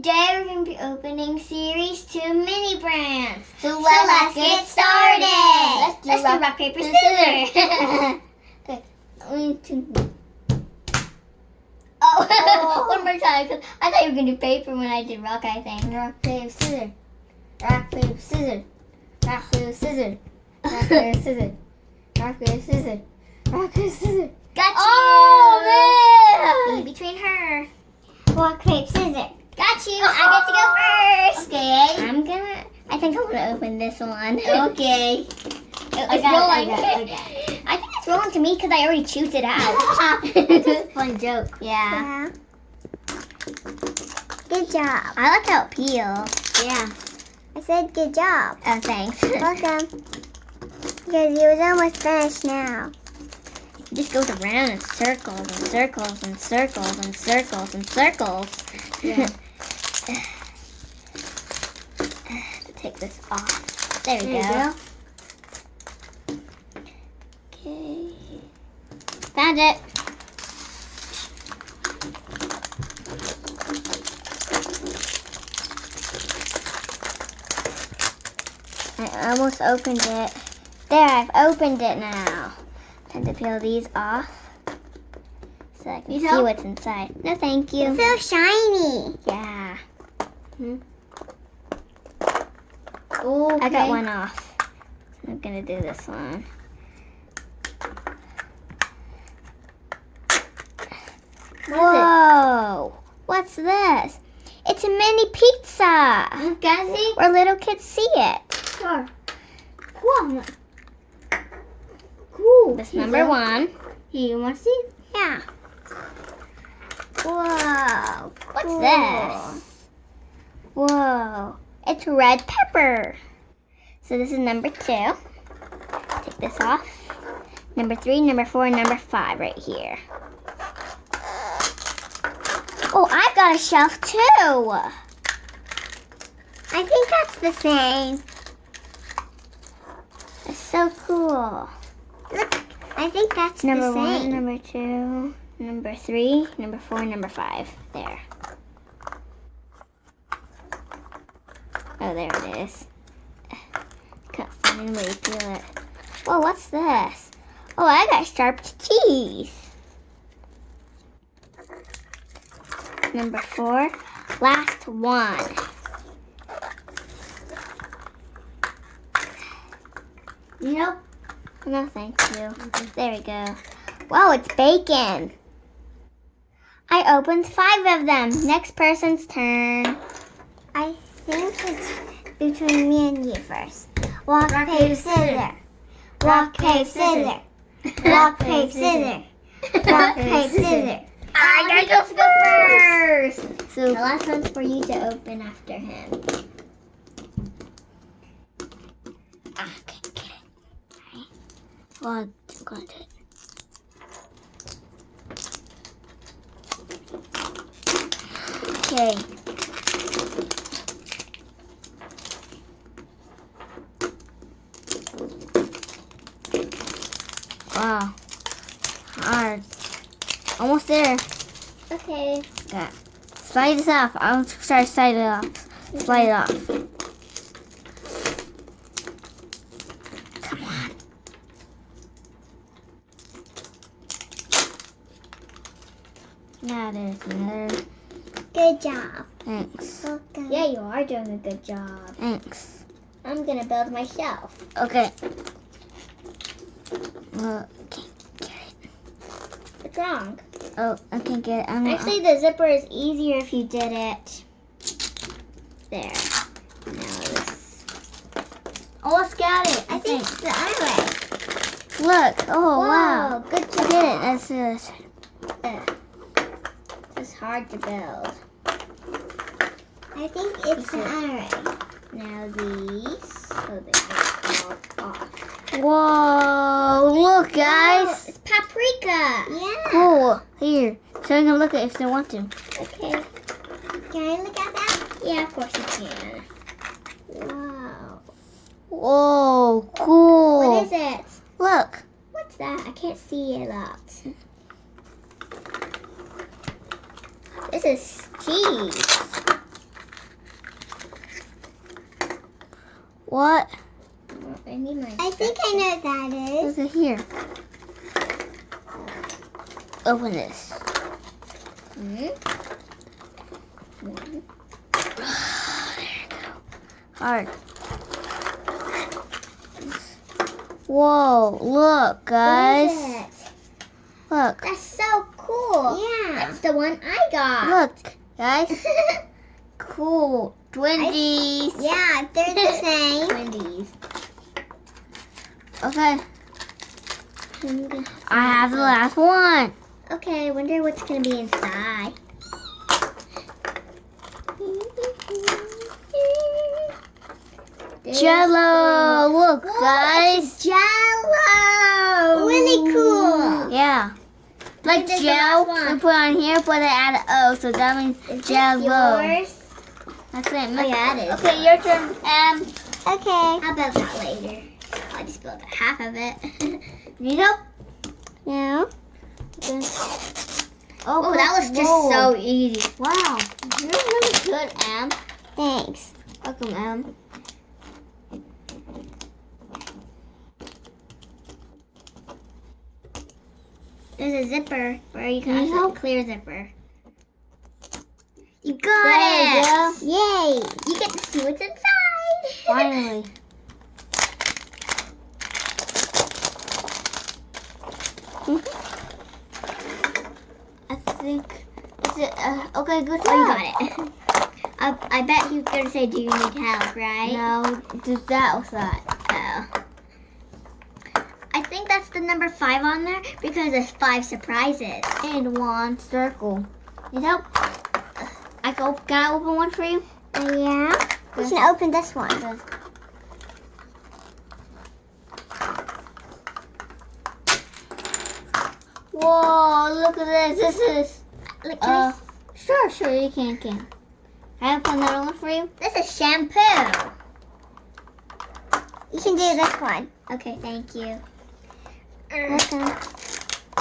Today we're going to be opening Series 2 mini brands. So let's get started. Let's do rock, paper, scissors. Okay. Oh, one more time. 'Cause I thought you were going to do paper when I did rock, I think. Rock, paper, scissors. Rock, paper, scissors. Rock, paper, scissors. Rock, paper, scissors. Rock, paper, scissors. Rock, paper, scissors. Got you. Oh, man. In between her. Rock, paper, scissors. Got you. I get to go first. Okay. I think I'm gonna open this one. Okay. It's I rolling. got it. I think it's rolling to me because I already chewed it out. It's a fun joke. Yeah. Good job. I like how it peels. Yeah. I said good job. Oh, thanks. Welcome. Because it was almost finished now. It just goes around in circles and circles and circles and circles and circles. Yeah. Take this off. There we There you go. go. Okay. Found it. I almost opened it. There, I've opened it now. Time to peel these off so I can You see help? what's inside. No, thank you. It's so shiny. Yeah. Oh, I got one off. I'm gonna do this one. Whoa! What's this? It's a mini pizza. Guzzy? Where little kids see it. Sure. Cool. Cool. This number one. Here, you want to see? Yeah. Whoa. What's Cool. this? Whoa. It's red pepper. So this is number 2. Take this off. Number 3, number 4, and number 5 right here. Oh, I've got a shelf too. I think that's the same. It's so cool. Look, I think that's Number the same. 1, number 2, Number 3, number 4, and number 5. There. Oh, there it is. Can't find any way to peel it. Whoa, what's this? Oh, I got sharp teeth. Number 4, last one. Nope. No, thank you. There we go. Wow, it's bacon. I opened 5 of them. Next person's turn. I think it's between me and you first. Rock, paper, scissors. Rock, paper, scissors. Rock, paper, scissors. Rock, paper, scissors. I got to go first. So the last one's for you to open after him. Okay, get it. Well, got it. Okay. Wow. Hard. Almost there. Okay. Got it. Slide this off. I'll try to slide it off. Slide it off. Come on. Now there's another. Good job. Thanks. Yeah, you are doing a good job. Thanks. I'm going to build my shelf. Okay. Well, can't get it. What's wrong? Oh, I can't get it. Actually, the zipper is easier if you did it. There. Now this. Almost got it. I think it's the other way. Look. Oh, Whoa, wow. good I did it. job. That's it. It's hard to build. I think It's the other way. Now these. So they just fall off. Whoa. Look, Oh, guys. it's paprika. Yeah. Cool. Here. So you can look at it if they want to. Okay. Can I look at that? Yeah, of course you can. Wow. Whoa. Cool. What is it? Look. What's that? I can't see a lot. This is cheese. What? I need my. I think I know what that is. What's it here? Open this. One. Hard. Whoa, look, guys. What is it? Look. That's so cool. Yeah. That's the one I got. Look, guys. Cool. Twinsies. Yeah, they're the same. Twinsies. Okay. I have the last one. Okay, I wonder what's gonna be inside. Jello. Look, guys. Jello. Really cool. Yeah. Like This is the gel, last one. we put on here, but they add an O, so that means Is this Jello. yours? That's it. Oh yeah, it is. Okay, your turn. Okay. How about that later? I just spilled half of it. Need help? No. Oh, that was just so easy. Wow. You're really good, Em. Thanks. Welcome, Em. There's a zipper where you can Need actually help? clear zipper. You got There you it! go. Yay! You get to see what's inside. Finally. I think. Is it, okay, good job. Oh, you got it. I bet he was going to say, do you need help, right? No, just that was that. Oh. I think that's the number 5 on there because there's 5 surprises. And one circle. Need help? Can I open one for you? Yeah? You can open this one. Whoa, look at this. This is. Look, can Sure, you can. Can I open another one for you? this is shampoo. You can do this one. Okay, thank you. Okay.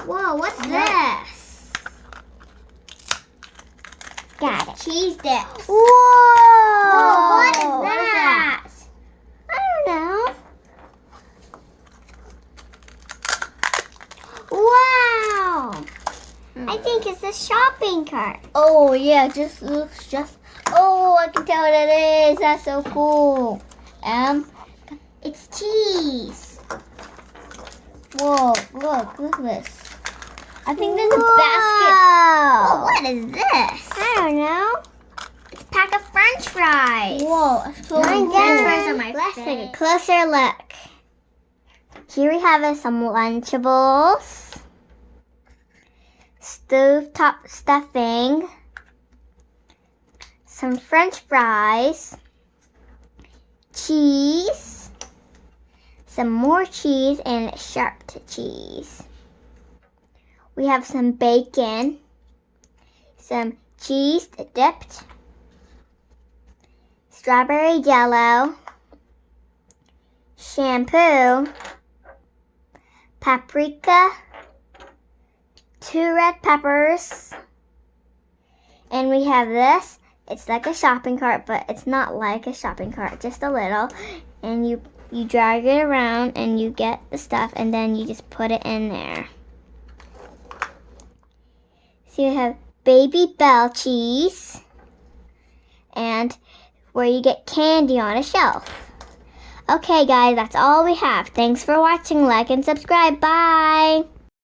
Whoa, what's this? Got it. Cheese dips. Whoa! Whoa, what is What that? I don't know. Wow. I think it's a shopping cart. Oh yeah, just looks just. Oh, I can tell what it is. That's so cool. It's cheese. Whoa, look at this. I think there's a Whoa, basket. what is this? I don't know. It's a pack of French fries. Whoa, that's so French cool. fries are my Let's favorite. take a closer look. Here we have some Lunchables, stovetop stuffing, some French fries, cheese, some more cheese, and sharp cheese. We have some bacon, some cheese dipped, strawberry jello, shampoo, paprika, 2 red peppers, and we have this. It's like a shopping cart, but it's not like a shopping cart, just a little. And you drag it around and you get the stuff, and then you just put it in there. So you have Baby Bell cheese, and where you get candy on a shelf. Okay, guys, that's all we have. Thanks for watching. Like and subscribe. Bye.